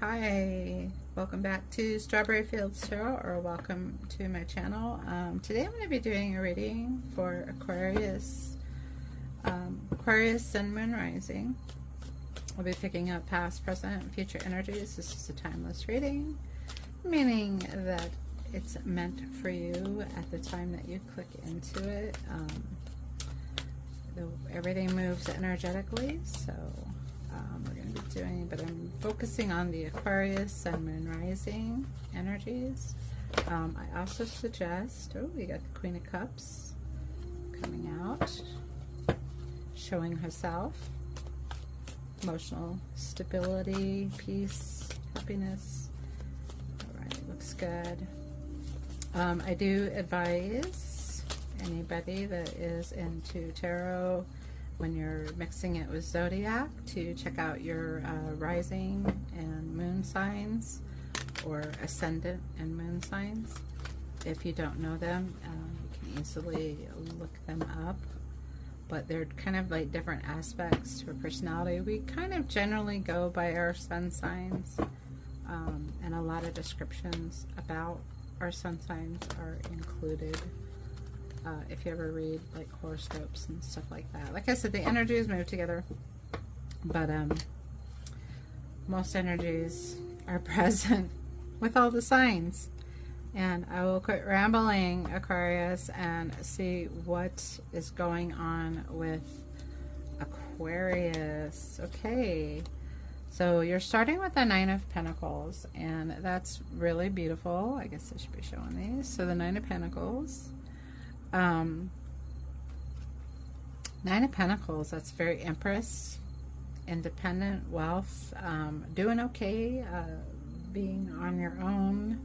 Hi, welcome back to Strawberry Fields Tarot, or welcome to my channel. Today I'm going to be doing a reading for Aquarius, Sun, Moon, Rising. I'll be picking up past, present, and future energies. This is a timeless reading, meaning that it's meant for you at the time that you click into it. Everything moves energetically, so we're going to be doing, but I'm focusing on the Aquarius, Sun, Moon, Rising energies. I also suggest, we got the Queen of Cups coming out, showing herself, emotional stability, peace, happiness. All right, looks good. I do advise anybody that is into tarot, when you're mixing it with zodiac, to check out your rising and moon signs, or ascendant and moon signs. If you don't know them, you can easily look them up, but they're kind of like different aspects to a personality. We kind of generally go by our sun signs, and a lot of descriptions about our sun signs are included. If you ever read like horoscopes and stuff like that. Like I said, the energies move together, but most energies are present with all the signs. And I will quit rambling, Aquarius, and see what is going on with Aquarius. Okay, so you're starting with the Nine of Pentacles, and that's really beautiful. I guess I should be showing these. So the Nine of Pentacles. Nine of Pentacles, that's very Empress, independent, wealth, doing okay, being on your own,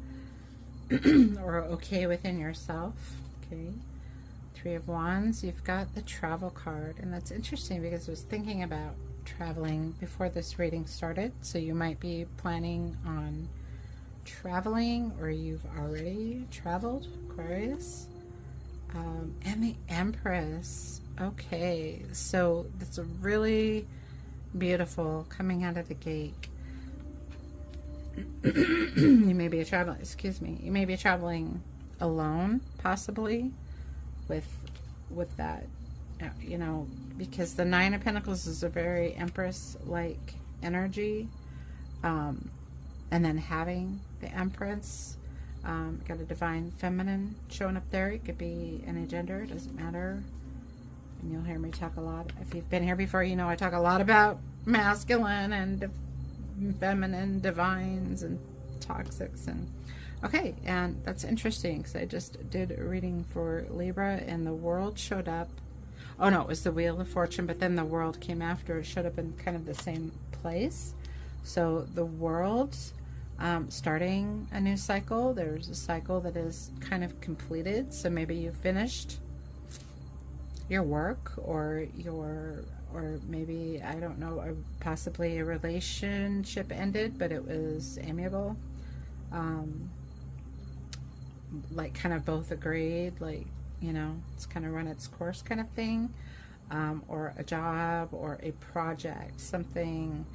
or okay within yourself. Okay, Three of Wands, you've got the Travel card, and that's interesting because I was thinking about traveling before this reading started. So you might be planning on traveling, or you've already traveled, Aquarius. And the Empress. Okay, so that's a really beautiful coming out of the gate. You may be traveling, you may be traveling alone, possibly, with that, you know, because the Nine of Pentacles is a very Empress-like energy, and then having the Empress. Got a divine feminine showing up there. It could be any gender, it doesn't matter. And you'll hear me talk a lot. If you've been here before, you know I talk a lot about masculine and feminine, divines and toxics. And okay, and that's interesting because I just did a reading for Libra, and the World showed up. Oh no, it was the Wheel of Fortune, but then the World came after. It showed up in kind of the same place. So the World, starting a new cycle. There's a cycle that is kind of completed, so maybe you finished your work, or maybe, I don't know, possibly a relationship ended, but it was amiable, like kind of both agreed, like, you know, it's kind of run its course kind of thing, or a job or a project. Something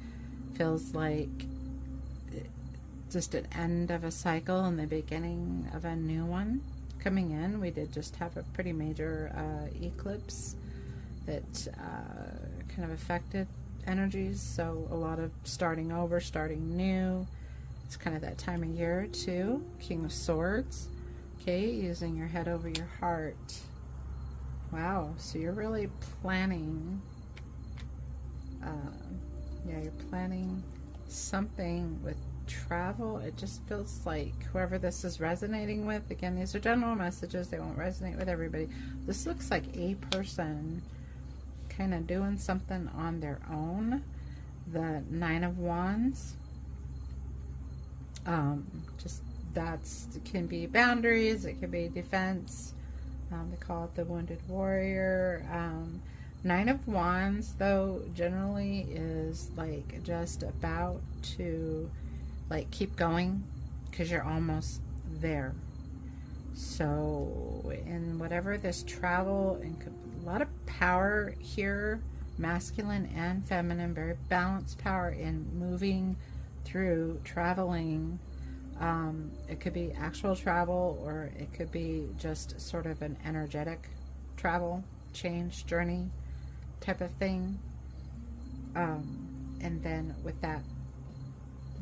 feels like just an end of a cycle and the beginning of a new one coming in. We did just have a pretty major eclipse that kind of affected energies, so a lot of starting over, starting new. It's kind of that time of year too. King of Swords. Okay, using your head over your heart. Wow, so you're really planning, yeah, you're planning something with travel. It just feels like whoever this is resonating with, again, these are general messages, they won't resonate with everybody. This looks like a person kind of doing something on their own. The Nine of Wands, just it can be boundaries, it can be defense. They call it the Wounded Warrior. Nine of Wands, though, generally is like just about to like keep going because you're almost there. So in whatever this travel, and a lot of power here, masculine and feminine, very balanced power in moving through traveling. It could be actual travel, or it could be just sort of an energetic travel, change, journey type of thing. And then with that,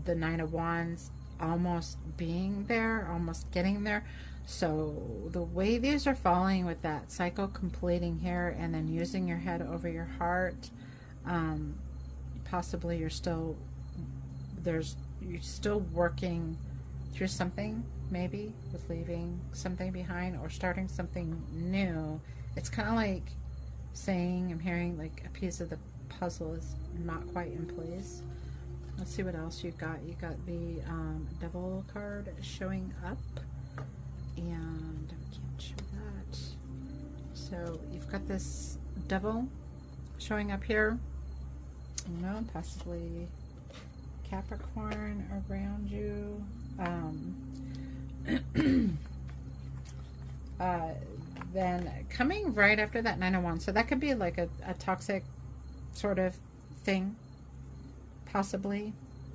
the Nine of Wands almost being there, almost getting there. So the way these are falling with that cycle completing here, and then using your head over your heart, possibly you're still working through something, maybe with leaving something behind or starting something new. It's kind of like saying, I'm hearing like a piece of the puzzle is not quite in place. Let's see what else you've got. You got the Devil card showing up, and we can't show that. So you've got this Devil showing up here. You know, possibly Capricorn around you. Then coming right after that Nine of Wands, so that could be like a toxic sort of thing, possibly,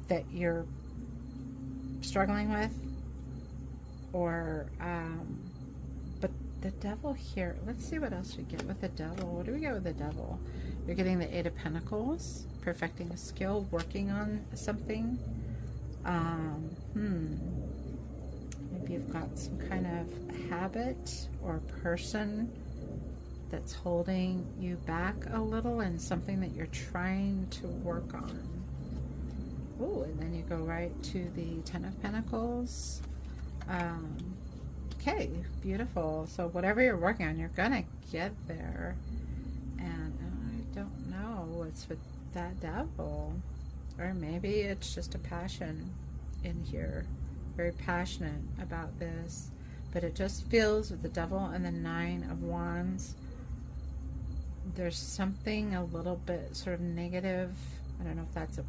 that you're struggling with, or but the Devil here, let's see what else we get with the Devil. What do we get with the Devil? You're getting the Eight of Pentacles, perfecting a skill, working on something. Maybe you've got some kind of habit or person that's holding you back a little, and something that you're trying to work on. Oh, and then you go right to the Ten of Pentacles. Okay, beautiful. So whatever you're working on, you're gonna get there. And I don't know what's with that Devil. Or maybe it's just a passion in here. Very passionate about this. But it just feels with the Devil and the Nine of Wands, there's something a little bit sort of negative. I don't know if that's a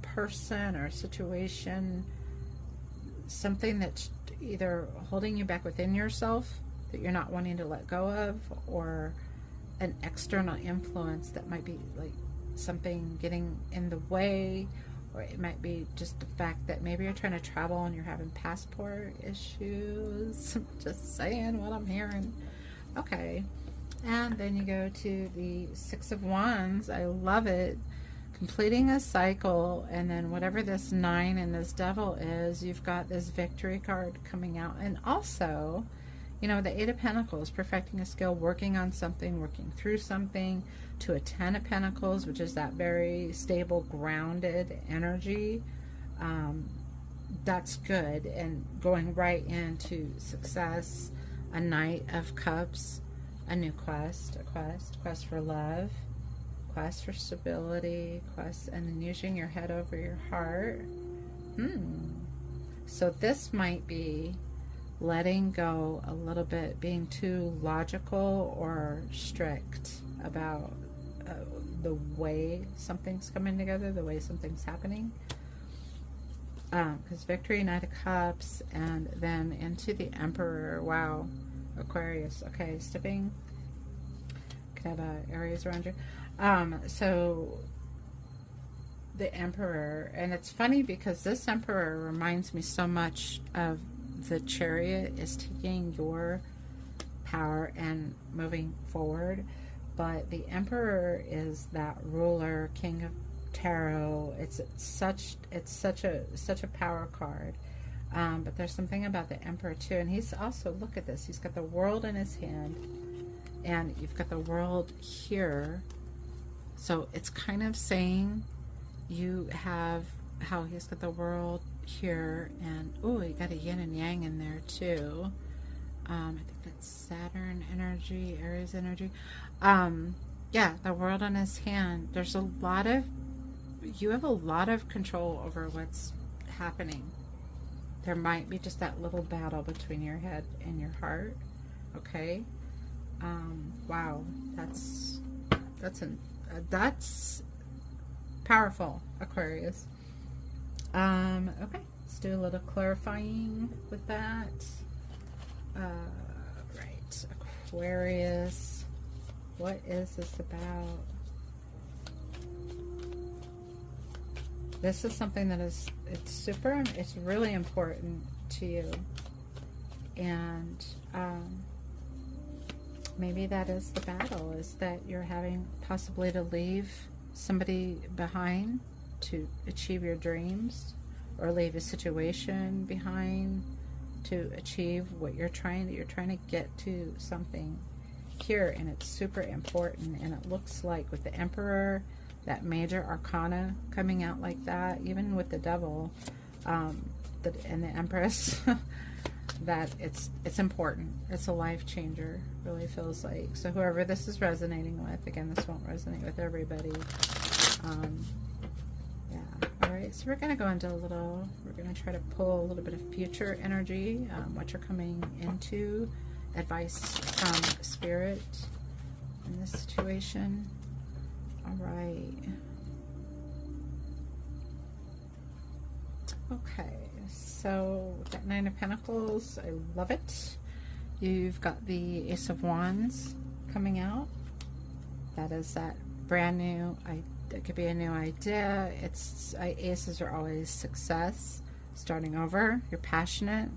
person or a situation. Something that's either holding you back within yourself that you're not wanting to let go of, or an external influence that might be like something getting in the way, or it might be just the fact that maybe you're trying to travel and you're having passport issues. Just saying what I'm hearing. Okay, and then you go to the Six of Wands. I love it. Completing a cycle, and then whatever this Nine and this Devil is, you've got this Victory card coming out. And also, you know, the Eight of Pentacles, perfecting a skill, working on something, working through something, to a Ten of Pentacles, which is that very stable, grounded energy. That's good. And going right into success, a Knight of Cups, a new quest for love, quest for stability, quest, and then using your head over your heart. So this might be letting go a little bit, being too logical or strict about the way something's coming together, the way something's happening. Because Victory, Knight of Cups, and then into the Emperor. Wow, Aquarius. Okay, stepping. Could have Aries around you. So the Emperor, and it's funny because this Emperor reminds me so much of the Chariot, is taking your power and moving forward. But the Emperor is that ruler, King of Tarot. It's such a power card. But there's something about the Emperor too, and he's also, look at this, he's got the World in his hand, and you've got the World here. So it's kind of saying you have how he's got the World here, and oh, you got a yin and yang in there too. I think that's Saturn energy, Aries energy. Yeah, the World on his hand. There's a lot of, you have a lot of control over what's happening. There might be just that little battle between your head and your heart. Okay. Wow, that's powerful, Aquarius. Okay, let's do a little clarifying with that. Right, Aquarius, what is this about? this is something that is, it's really important to you. And maybe that is the battle, is that you're having possibly to leave somebody behind to achieve your dreams, or leave a situation behind to achieve what you're trying to get to something here. And it's super important. And it looks like with the Emperor, that major arcana coming out like that, even with the Devil and the Empress, that it's important. It's a life changer, really feels like. So whoever this is resonating with, again, this won't resonate with everybody. Yeah. All right, so we're going to go into we're going to try to pull a little bit of future energy, what you're coming into, advice from Spirit in this situation. All right. Okay, so we've got Nine of Pentacles. I love it. You've got the Ace of Wands coming out. That is that brand new, it could be a new idea. Aces are always success, starting over. You're passionate.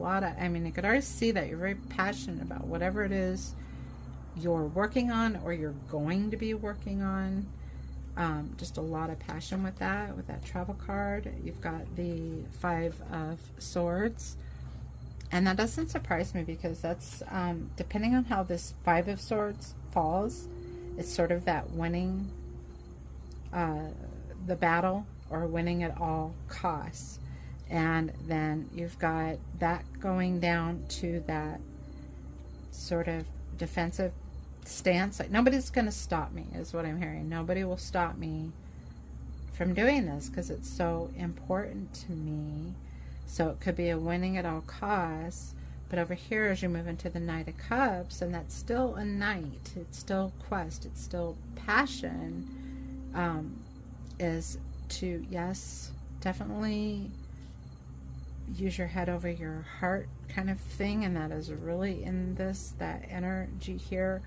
I mean, you could already see that you're very passionate about whatever it is you're working on, or you're going to be working on. Just a lot of passion with that Travel card. You've got the Five of Swords, and that doesn't surprise me, because that's depending on how this Five of Swords falls, it's sort of that winning the battle, or winning at all costs. And then you've got that going down to that sort of defensive stance, like nobody's going to stop me, is what I'm hearing. Nobody will stop me from doing this, because it's so important to me. So it could be a winning at all costs. But over here, as you move into the Knight of Cups, and that's still a knight, it's still quest, it's still passion, is to, yes, definitely use your head over your heart kind of thing. And that is really in that energy here.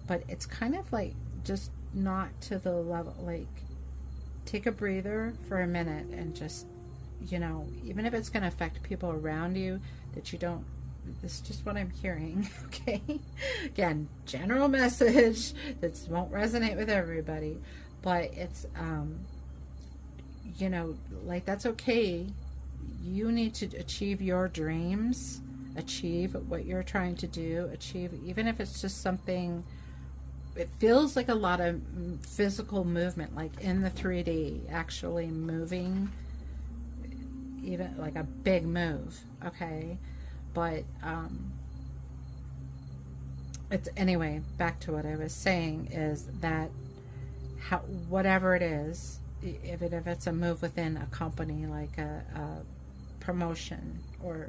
But it's kind of like just not to the level, like take a breather for a minute and just, even if it's going to affect people around you, that you don't, this is just what I'm hearing, okay? Again, general message that won't resonate with everybody, but it's, like that's okay. You need to achieve your dreams, achieve what you're trying to do, even if it's just something. It feels like a lot of physical movement, like in the 3D, actually moving, even like a big move, okay? But it's, anyway, back to what I was saying, is that whatever it is, if it's a move within a company, like a promotion or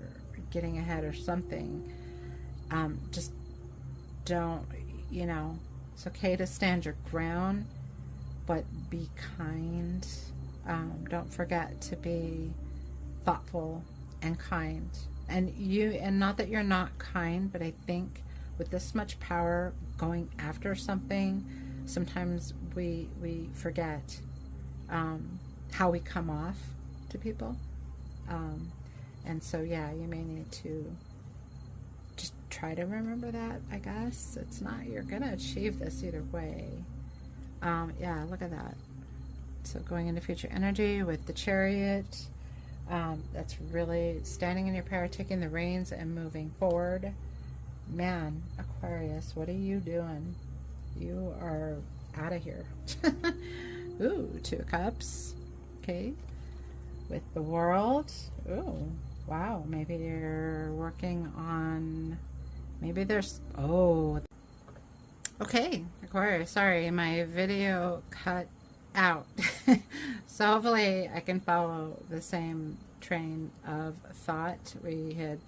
getting ahead or something, just don't, it's okay to stand your ground, but be kind. Don't forget to be thoughtful and kind. And not that you're not kind, but I think with this much power going after something, sometimes we forget how we come off to people. And so, yeah, you may need to just try to remember that, I guess. It's not, you're going to achieve this either way. Yeah, look at that. So going into future energy with the Chariot, that's really standing in your power, taking the reins and moving forward. Man, Aquarius, what are you doing? You are out of here. Ooh, Two of Cups. Okay. With the World. Ooh, wow. Maybe you're working on, maybe there's, okay, Aquarius, sorry, my video cut out. So hopefully I can follow the same train of thought. We had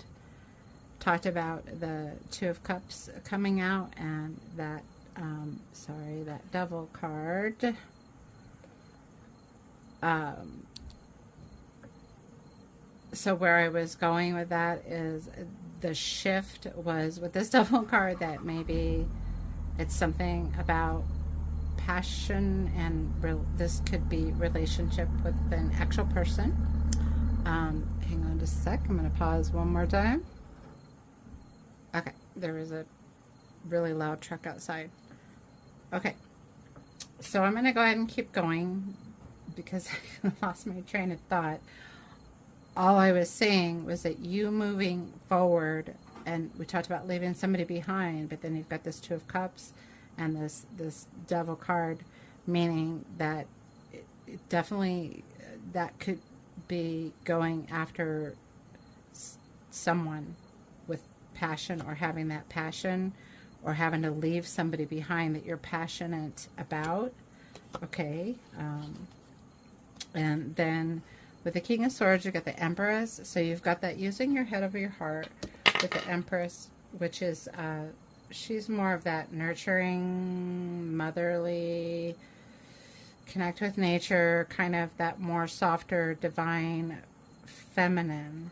talked about the Two of Cups coming out, and that that Devil card. So where I was going with that is the shift was with this Devil card, that maybe it's something about passion, and this could be relationship with an actual person. Hang on just a sec. I'm going to pause one more time. Okay, there was a really loud truck outside. Okay, so I'm going to go ahead and keep going because I lost my train of thought. All I was saying was that you moving forward, and we talked about leaving somebody behind, but then you've got this Two of Cups and this Devil card, meaning that it definitely that could be going after someone with passion, or having that passion, or having to leave somebody behind that you're passionate about. Okay. And then with the King of Swords, you've got the Empress. So you've got that using your head over your heart with the Empress, which is, she's more of that nurturing, motherly, connect with nature, kind of that more softer, divine, feminine.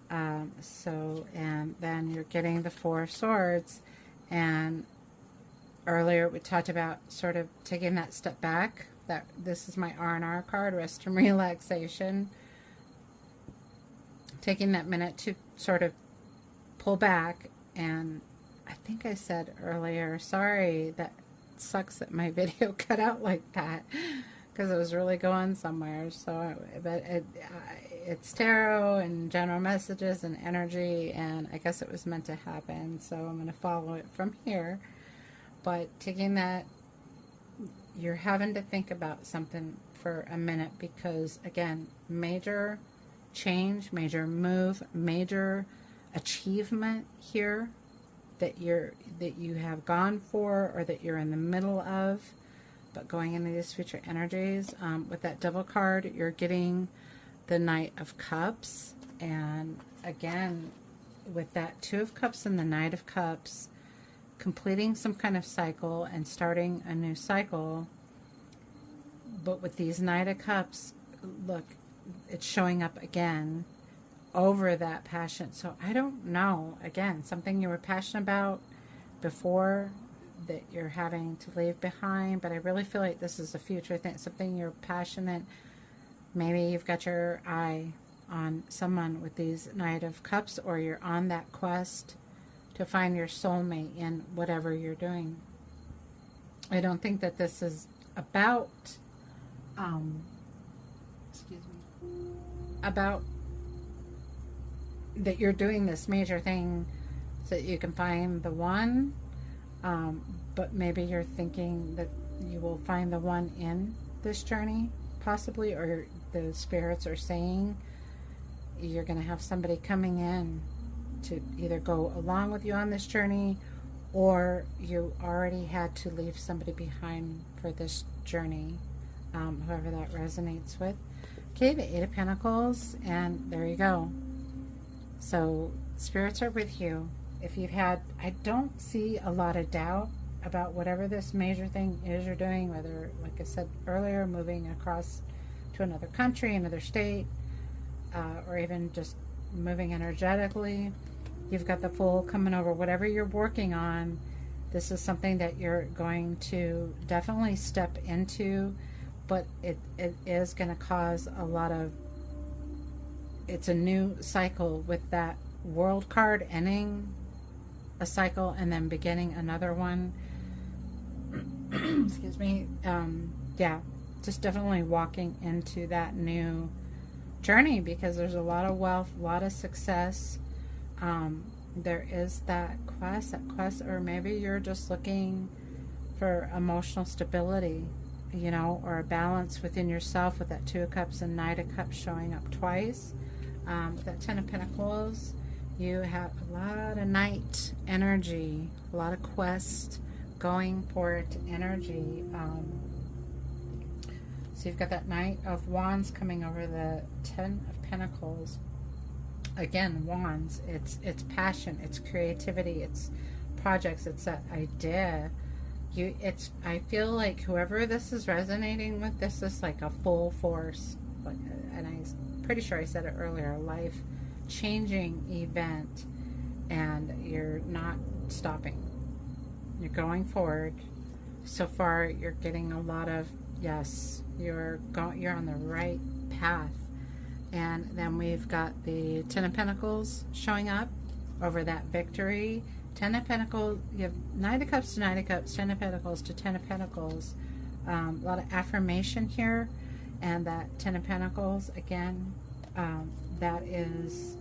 And then you're getting the Four of Swords. And earlier we talked about sort of taking that step back. That this is my R&R card, rest and relaxation. Taking that minute to sort of pull back. And I think I said earlier, sorry, that sucks that my video cut out like that, because it was really going somewhere. So, but it's tarot and general messages and energy, and I guess it was meant to happen. So I'm going to follow it from here. But taking that, you're having to think about something for a minute, because again, major change, major move, major achievement here that you have gone for, or that you're in the middle of. But going into these future energies, with that Devil card, you're getting the Knight of Cups. And again, with that Two of Cups and the Knight of Cups, completing some kind of cycle and starting a new cycle. But with these Knight of Cups, look, it's showing up again over that passion. So I don't know, again, something you were passionate about before that you're having to leave behind. But I really feel like this is a future thing, something you're passionate. Maybe you've got your eye on someone with these Knight of Cups, or you're on that quest to find your soulmate in whatever you're doing. I don't think that this is about, about that you're doing this major thing so that you can find the one, but maybe you're thinking that you will find the one in this journey, possibly, or the spirits are saying you're going to have somebody coming in to either go along with you on this journey, or you already had to leave somebody behind for this journey, whoever that resonates with. Okay, the Eight of Pentacles, and there you go. So spirits are with you. If you've had, I don't see a lot of doubt about whatever this major thing is you're doing, whether, like I said earlier, moving across to another country, another state, or even just moving energetically. You've got the Fool coming over. Whatever you're working on, this is something that you're going to definitely step into, but it is going to cause a lot of, it's a new cycle with that World card, ending a cycle and then beginning another one. Excuse me. Yeah, just definitely walking into that new journey, because there's a lot of wealth, a lot of success. There is that quest, or maybe you're just looking for emotional stability, you know, or a balance within yourself with that Two of Cups and Knight of Cups showing up twice. With that Ten of Pentacles, you have a lot of knight energy, a lot of quest, going for it energy. So you've got that Knight of Wands coming over the Ten of Pentacles. Again, wands, it's passion, it's creativity, it's projects, it's that idea. I feel like whoever this is resonating with, this is like a full force, and I'm pretty sure I said it earlier, a life-changing event, and you're not stopping. You're going forward, so far you're getting a lot of, yes, you're on the right path. And then we've got the Ten of Pentacles showing up over that victory. Ten of Pentacles, you have Knight of Cups to Knight of Cups, Ten of Pentacles to Ten of Pentacles. A lot of affirmation here. And that Ten of Pentacles, again, that is,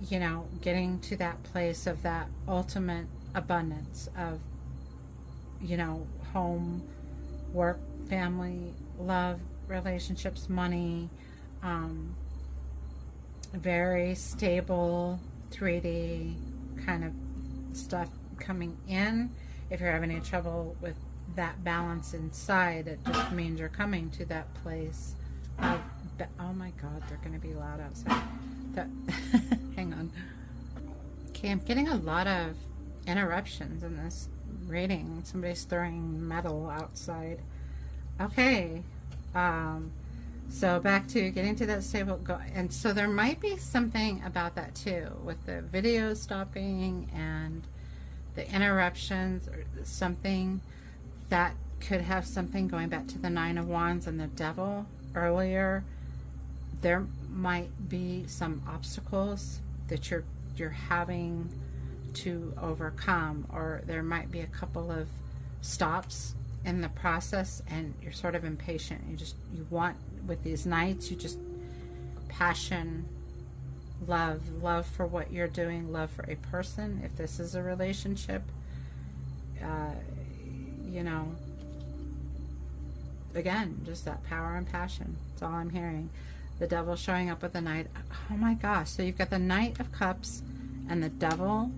you know, getting to that place of that ultimate abundance of, you know, home, work, family, love, relationships, money, very stable 3D kind of stuff coming in. If you're having any trouble with that balance inside, it just means you're coming to that place of, oh my God, they're going to be loud outside. Hang on. Okay, I'm getting a lot of interruptions in this reading. Somebody's throwing metal outside. Okay. So back to getting to that stable and so there might be something about that too, with the video stopping and the interruptions, or something that could have something going back to the Nine of Wands and the Devil earlier. There might be some obstacles that you're having to overcome, or there might be a couple of stops in the process and you're sort of impatient. You want, with these Knights, you just passion, love for what you're doing, love for a person. If this is a relationship, you know, again, just that power and passion. That's all I'm hearing. The Devil showing up with the Knight. Oh my gosh. So you've got the Knight of Cups and the Devil,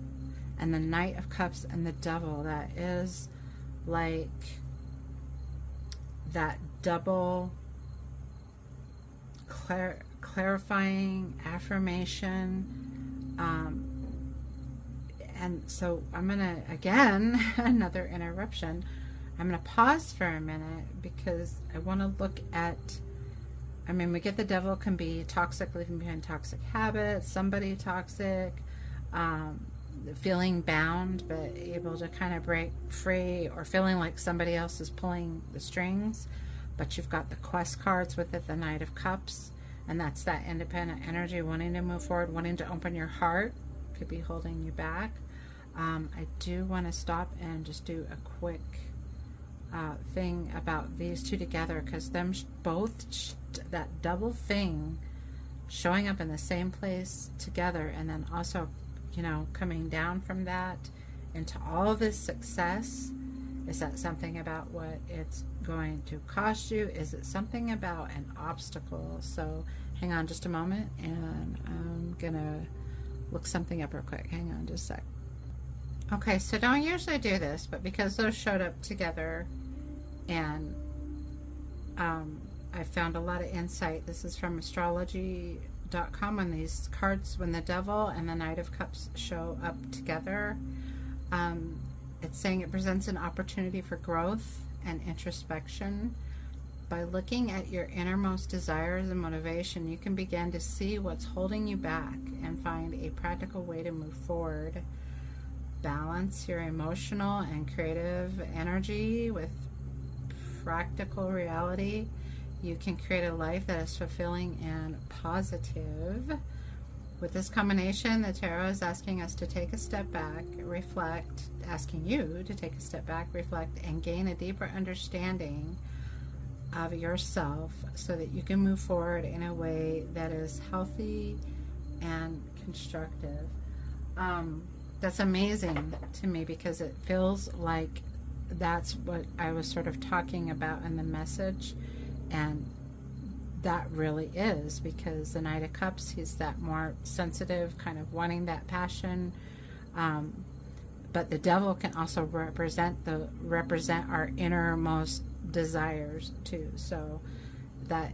and the Knight of Cups and the Devil. That is like that double clarifying affirmation. And so I'm gonna, again, another interruption. I'm gonna pause for a minute because I want to look at, I mean, we get the Devil can be toxic, leaving behind toxic habits, somebody toxic, feeling bound but able to kind of break free, or feeling like somebody else is pulling the strings. But you've got the Quest cards with it, the Knight of Cups, and that's that independent energy, wanting to move forward, wanting to open your heart. Could be holding you back. I do want to stop and just do a quick thing about these two together, because them both, that double thing showing up in the same place together, and then also, you know, coming down from that into all this success. Is that something about what it's going to cost you? Is it something about an obstacle? So hang on just a moment, and I'm gonna look something up real quick. Hang on just a sec. Okay, so don't usually do this, but because those showed up together, and I found a lot of insight. This is from astrology.com. When these cards, when the Devil and the Knight of Cups show up together, it's saying it presents an opportunity for growth and introspection. By looking at your innermost desires and motivation, you can begin to see what's holding you back and find a practical way to move forward. Balance your emotional and creative energy with practical reality. You can create a life that is fulfilling and positive. With this combination, the tarot is asking us to take a step back, reflect, asking you to take a step back, reflect, and gain a deeper understanding of yourself so that you can move forward in a way that is healthy and constructive. That's amazing to me, because it feels like that's what I was sort of talking about in the message, and that really is, because the Knight of Cups, he's that more sensitive, kind of wanting that passion, but the Devil can also represent our innermost desires too. So that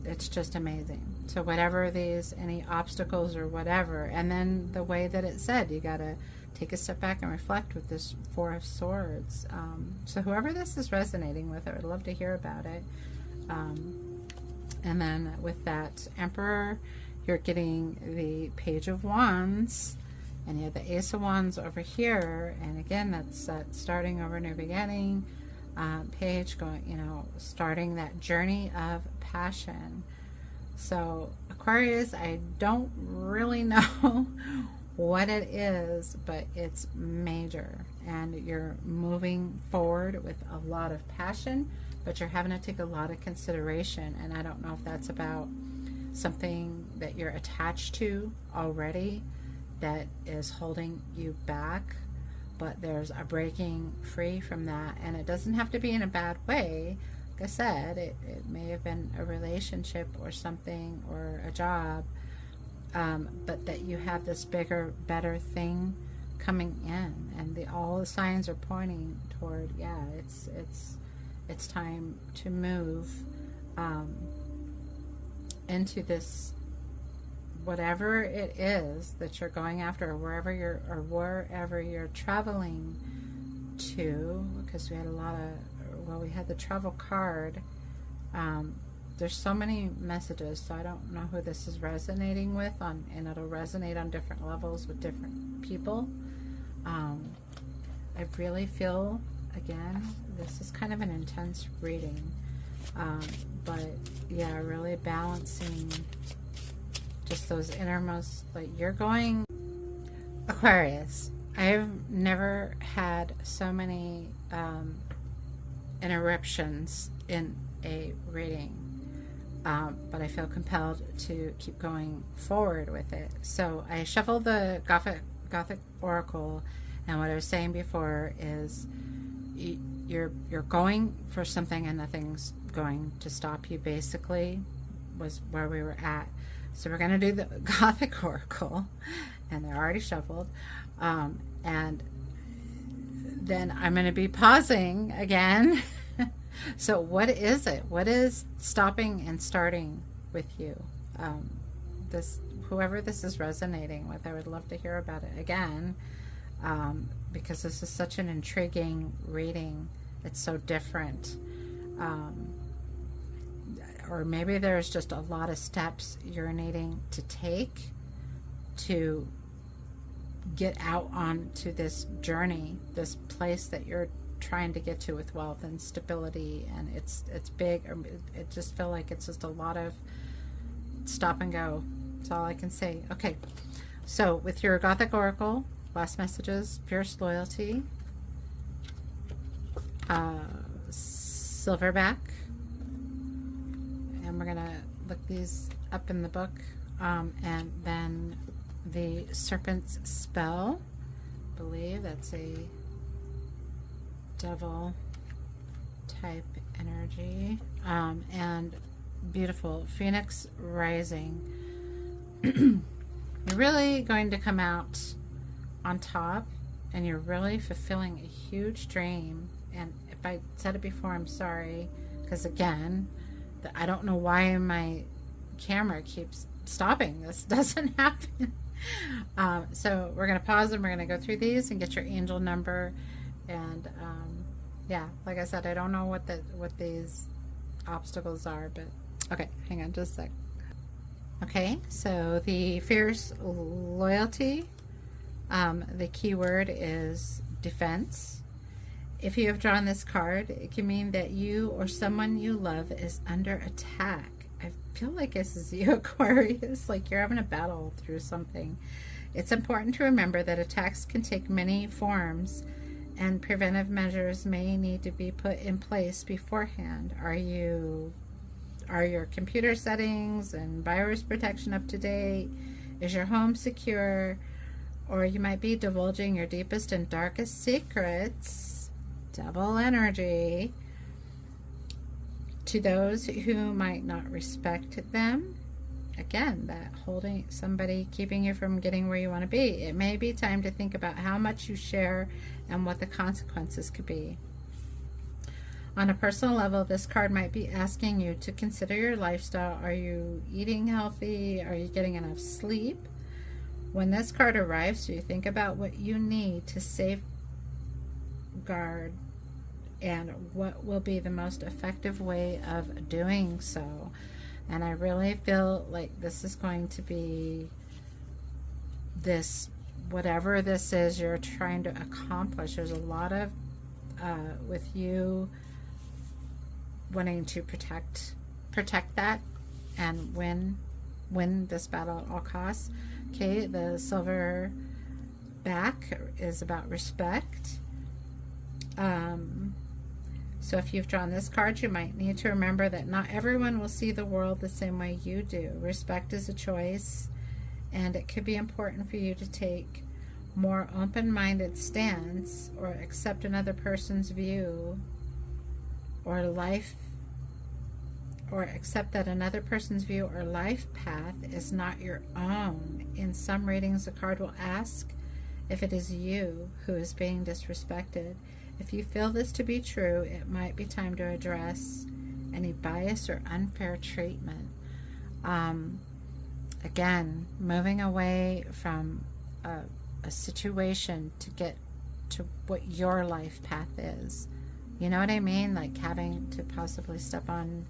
it's just amazing. So whatever these, any obstacles or whatever, and then the way that it said, you got to take a step back and reflect with this Four of Swords. So whoever this is resonating with, I would love to hear about it. And then with that Emperor, you're getting the Page of Wands, And you have the Ace of Wands over here, and again, that's that starting over, new beginning page, going, you know, starting that journey of passion. So Aquarius, I don't really know what it is, but it's major, and you're moving forward with a lot of passion, but you're having to take a lot of consideration. And I don't know if that's about something that you're attached to already that is holding you back, but there's a breaking free from that. And it doesn't have to be in a bad way. Like I said, it may have been a relationship or something, or a job, but that you have this bigger, better thing coming in, and all the signs are pointing toward, yeah, it's time to move into this, whatever it is that you're going after, or wherever you're traveling to, because we had a lot of, well, we had the travel card. There's so many messages, so I don't know who this is resonating with, and it'll resonate on different levels with different people. I really feel, again, this is kind of an intense reading, but yeah, really balancing just those innermost, like, you're going, Aquarius, I've never had so many interruptions in a reading, but I feel compelled to keep going forward with it. So I shuffled the Gothic Oracle, and what I was saying before is you're going for something, and nothing's going to stop you, basically, was where we were at. So we're going to do the Gothic Oracle, and they're already shuffled, and then I'm going to be pausing again. So what is it? What is stopping and starting with you? Whoever this is resonating with, I would love to hear about it again, because this is such an intriguing reading. It's so different. Or maybe there's just a lot of steps you're needing to take to get out onto this journey, this place that you're trying to get to with wealth and stability. And it's big. It just feel like it's just a lot of stop and go. That's all I can say. Okay, so with your Gothic Oracle, last messages: fierce loyalty, silverback, and we're gonna look these up in the book, and then the serpent's spell, I believe that's a devil type energy, and beautiful phoenix rising. You're really going to come out on top, and you're really fulfilling a huge dream. And if I said it before, I'm sorry, because again, I don't know why my camera keeps stopping. This doesn't happen. So we're going to pause, and we're going to go through these and get your angel number. And yeah, like I said, I don't know what these obstacles are, but okay, hang on just a sec. Okay, so the fierce loyalty, the key word is defense. If you have drawn this card, it can mean that you or someone you love is under attack. I feel like this is you, Aquarius, like you're having a battle through something. It's important to remember that attacks can take many forms, and preventive measures may need to be put in place beforehand. Are your computer settings and virus protection up to date? Is your home secure? Or you might be divulging your deepest and darkest secrets, devil energy, to those who might not respect them. Again, that holding somebody, keeping you from getting where you want to be. It may be time to think about how much you share and what the consequences could be. On a personal level, this card might be asking you to consider your lifestyle. Are you eating healthy? Are you getting enough sleep? When this card arrives, do you think about what you need to safeguard and what will be the most effective way of doing so? And I really feel like this is going to be this whatever this is you're trying to accomplish, there's a lot of with you wanting to protect that and win this battle at all costs. Okay, the silver back is about respect. So if you've drawn this card, you might need to remember that not everyone will see the world the same way you do. Respect is a choice, and it could be important for you to take more open-minded stance or accept another person's view or life, or accept that another person's view or life path is not your own. In some readings, the card will ask if it is you who is being disrespected. If you feel this to be true, it might be time to address any bias or unfair treatment. Again, moving away from a situation to get to what your life path is. You know what I mean? Like having to possibly step on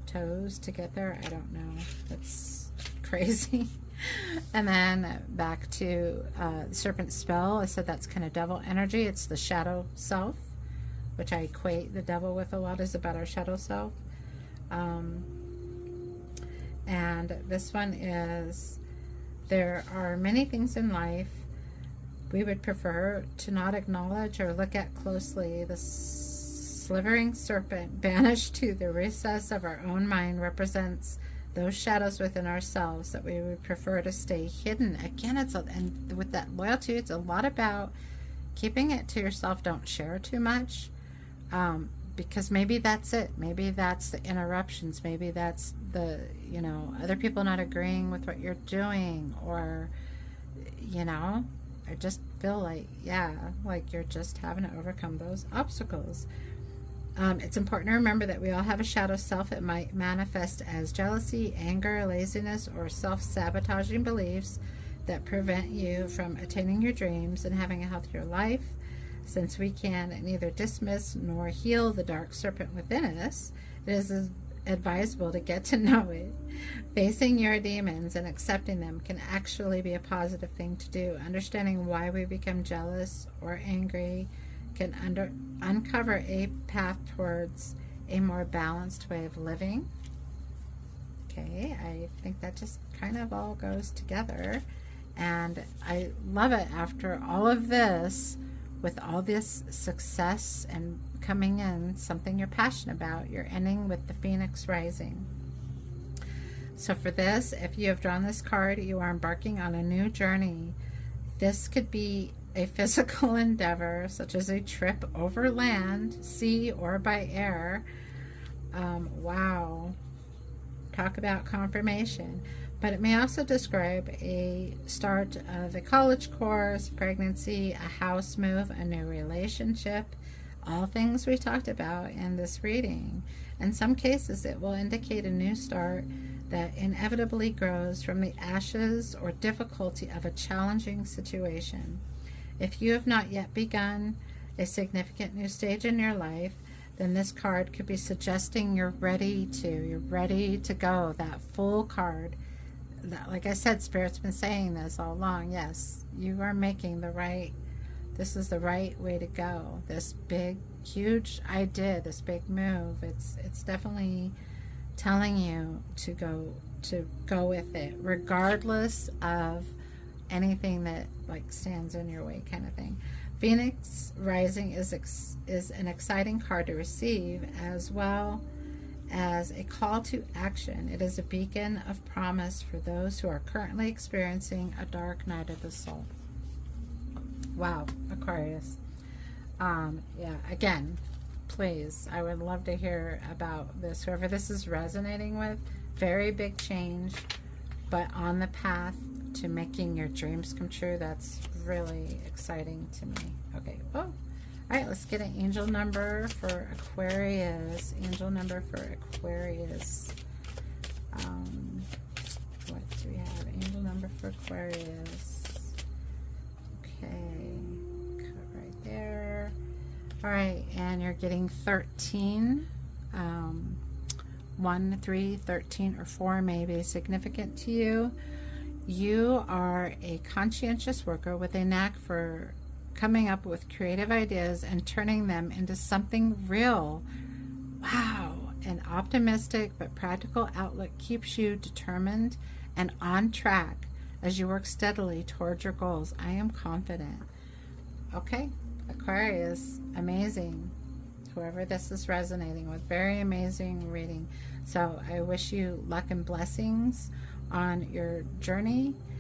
toes to get there. I don't know. That's crazy. And then back to serpent spell. I said that's kind of devil energy. It's the shadow self, which I equate the devil with a lot, is about our shadow self. And this one is, there are many things in life we would prefer to not acknowledge or look at closely. The slithering serpent banished to the recess of our own mind represents those shadows within ourselves that we would prefer to stay hidden. Again, and with that loyalty, it's a lot about keeping it to yourself. Don't share too much, because maybe that's it. Maybe that's the interruptions. Maybe that's the, other people not agreeing with what you're doing, or, I just feel like, like you're just having to overcome those obstacles. It's important to remember that we all have a shadow self. It might manifest as jealousy, anger, laziness, or self-sabotaging beliefs that prevent you from attaining your dreams and having a healthier life. Since we can neither dismiss nor heal the dark serpent within us, it is advisable to get to know it. Facing your demons and accepting them can actually be a positive thing to do. Understanding why we become jealous or angry can uncover a path towards a more balanced way of living. Okay, I think that just kind of all goes together, and I love it. After all of this, with all this success and coming in, something you're passionate about, you're ending with the Phoenix rising. So for this, if you have drawn this card, you are embarking on a new journey. This could be a physical endeavor, such as a trip over land, sea, or by air. Wow. Talk about confirmation. But it may also describe a start of a college course, pregnancy, a house move, a new relationship, all things we talked about in this reading. In some cases, it will indicate a new start that inevitably grows from the ashes or difficulty of a challenging situation. If you have not yet begun a significant new stage in your life, then this card could be suggesting you're ready to go. That full card. Like I said, Spirit's been saying this all along. Yes, you are making this is the right way to go. This big, huge idea, this big move, it's definitely telling you to go with it, regardless of anything that stands in your way, kind of thing. Phoenix rising is an exciting card to receive, as well as a call to action. It is a beacon of promise for those who are currently experiencing a dark night of the soul. Wow, Aquarius. Yeah, again, please, I would love to hear about this. Whoever this is resonating with, very big change, but on the path to making your dreams come true. That's really exciting to me. Okay, all right, let's get an angel number for Aquarius. Angel number for Aquarius. What do we have? Angel number for Aquarius. Okay, cut right there. All right, and you're getting 13. 1, 3, 13, or 4 may be significant to you. You are a conscientious worker with a knack for coming up with creative ideas and turning them into something real. Wow. An optimistic but practical outlook keeps you determined and on track as you work steadily towards your goals. I am confident. Okay, Aquarius, amazing. Whoever this is resonating with, very amazing reading. So I wish you luck and blessings on your journey.